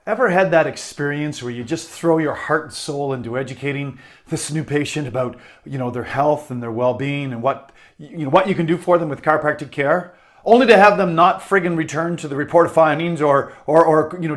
Ever had that experience where you just throw your heart and soul into educating this new patient about, their health and their well-being and what you can do for them with chiropractic care, only to have them not friggin' return to the report of findings or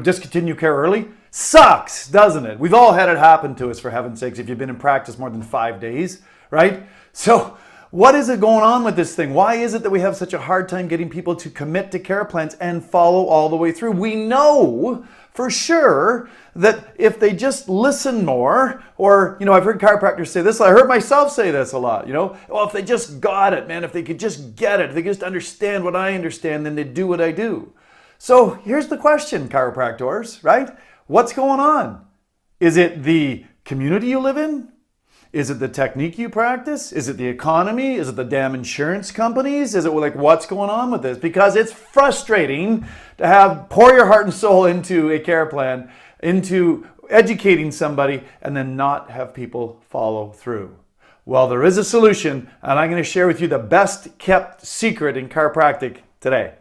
discontinue care early? Sucks, doesn't it? We've all had it happen to us, for heaven's sakes, if you've been in practice more than 5 days, right? So what is it going on with this thing? Why is it that we have such a hard time getting people to commit to care plans and follow all the way through? We know for sure that if they just listen more, or, I've heard chiropractors say this, I heard myself say this a lot, well, if they just got it, man, if they could just get it, if they could just understand what I understand, then they'd do what I do. So here's the question, chiropractors, right? What's going on? Is it the community you live in? Is it the technique you practice? Is it the economy? Is it the damn insurance companies? Is it what's going on with this? Because it's frustrating to pour your heart and soul into a care plan, into educating somebody, and then not have people follow through. Well, there is a solution, and I'm going to share with you the best kept secret in chiropractic today.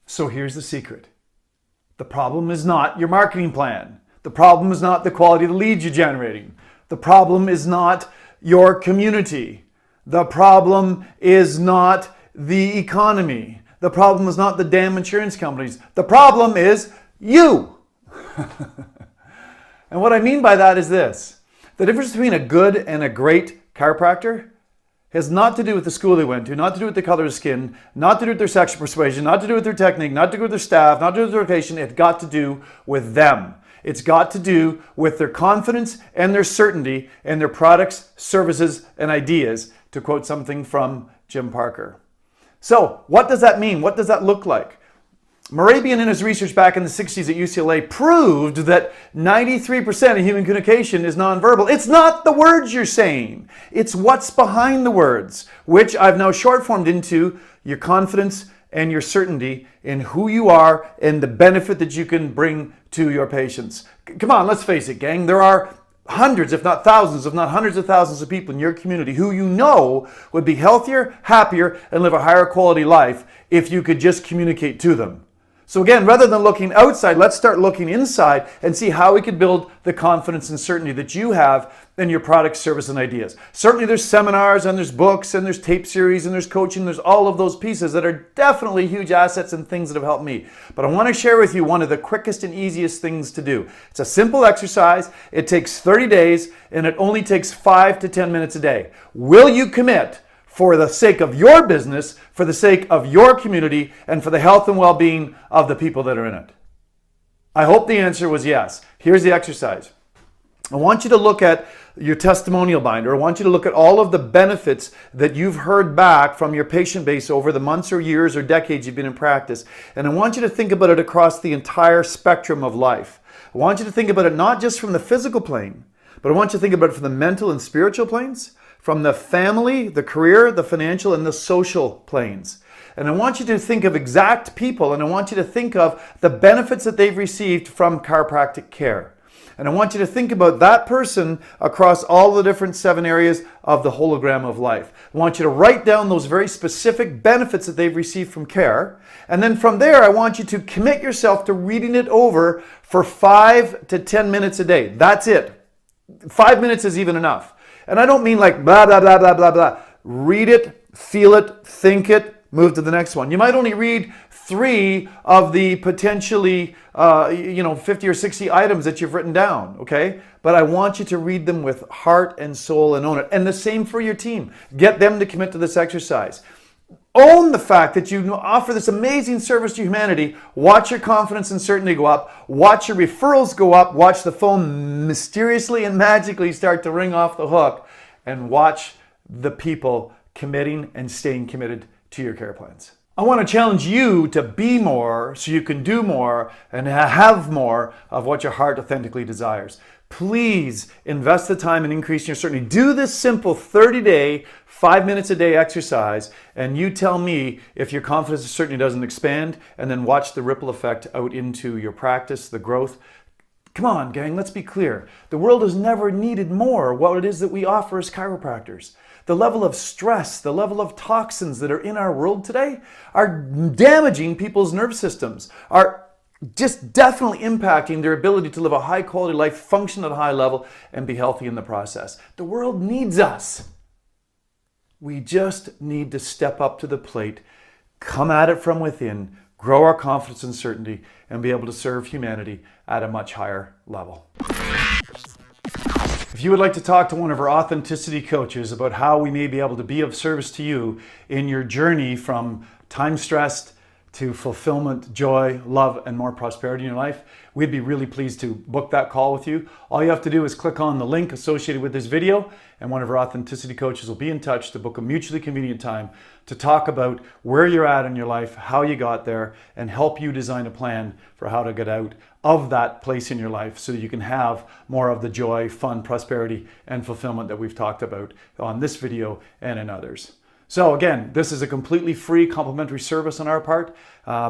So here's the secret. The problem is not your marketing plan. The problem is not the quality of the leads you're generating. The problem is not your community. The problem is not the economy. The problem is not the damn insurance companies. The problem is you. And what I mean by that is this. The difference between a good and a great chiropractor has not to do with the school they went to, not to do with the color of skin, not to do with their sexual persuasion, not to do with their technique, not to do with their staff, not to do with their location. It's got to do with them. It's got to do with their confidence and their certainty in their products, services, and ideas, to quote something from Jim Parker. So what does that mean? What does that look like? Morabian, in his research back in the 60s at UCLA, proved that 93% of human communication is nonverbal. It's not the words you're saying. It's what's behind the words, which I've now short-formed into your confidence and your certainty in who you are and the benefit that you can bring to your patients. Come on, let's face it, gang. There are hundreds, if not thousands, if not hundreds of thousands of people in your community who would be healthier, happier, and live a higher quality life if you could just communicate to them. So again, rather than looking outside, let's start looking inside and see how we could build the confidence and certainty that you have in your product, service, and ideas. Certainly there's seminars and there's books and there's tape series and there's coaching. There's all of those pieces that are definitely huge assets and things that have helped me. But I want to share with you one of the quickest and easiest things to do. It's a simple exercise. It takes 30 days and it only takes 5 to 10 minutes a day. Will you commit for the sake of your business, for the sake of your community, and for the health and well-being of the people that are in it? I hope the answer was yes. Here's the exercise. I want you to look at your testimonial binder. I want you to look at all of the benefits that you've heard back from your patient base over the months or years or decades you've been in practice. And I want you to think about it across the entire spectrum of life. I want you to think about it not just from the physical plane, but I want you to think about it from the mental and spiritual planes, from the family, the career, the financial, and the social planes. And I want you to think of exact people, and I want you to think of the benefits that they've received from chiropractic care. And I want you to think about that person across all the different 7 areas of the hologram of life. I want you to write down those very specific benefits that they've received from care. And then from there, I want you to commit yourself to reading it over for 5 to 10 minutes a day. That's it. 5 minutes is even enough. And I don't mean like blah, blah, blah, blah, blah, blah. Read it, feel it, think it, move to the next one. You might only read 3 of the potentially 50 or 60 items that you've written down, okay? But I want you to read them with heart and soul and own it. And the same for your team. Get them to commit to this exercise. Own the fact that you offer this amazing service to humanity. Watch your confidence and certainty go up. Watch your referrals go up. Watch the phone mysteriously and magically start to ring off the hook. And watch the people committing and staying committed to your care plans. I want to challenge you to be more so you can do more and have more of what your heart authentically desires. Please invest the time and increase your certainty. Do this simple 30-day, 5 minutes a day exercise, and you tell me if your confidence and certainty doesn't expand, and then watch the ripple effect out into your practice, the growth. Come on, gang, let's be clear. The world has never needed more what it is that we offer as chiropractors. The level of stress, the level of toxins that are in our world today are damaging people's nerve systems, are just definitely impacting their ability to live a high quality life, function at a high level, and be healthy in the process. The world needs us. We just need to step up to the plate, come at it from within, grow our confidence and certainty, and be able to serve humanity at a much higher level. If you would like to talk to one of our authenticity coaches about how we may be able to be of service to you in your journey from time-stressed to fulfillment, joy, love, and more prosperity in your life, we'd be really pleased to book that call with you. All you have to do is click on the link associated with this video, and one of our authenticity coaches will be in touch to book a mutually convenient time to talk about where you're at in your life, how you got there, and help you design a plan for how to get out of that place in your life so that you can have more of the joy, fun, prosperity, and fulfillment that we've talked about on this video and in others. So again, this is a completely free complimentary service on our part.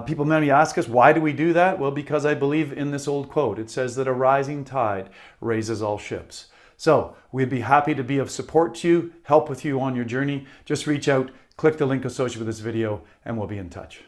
People many ask us, why do we do that? Well, because I believe in this old quote. It says that a rising tide raises all ships. So we'd be happy to be of support to you, help with you on your journey. Just reach out, click the link associated with this video, and we'll be in touch.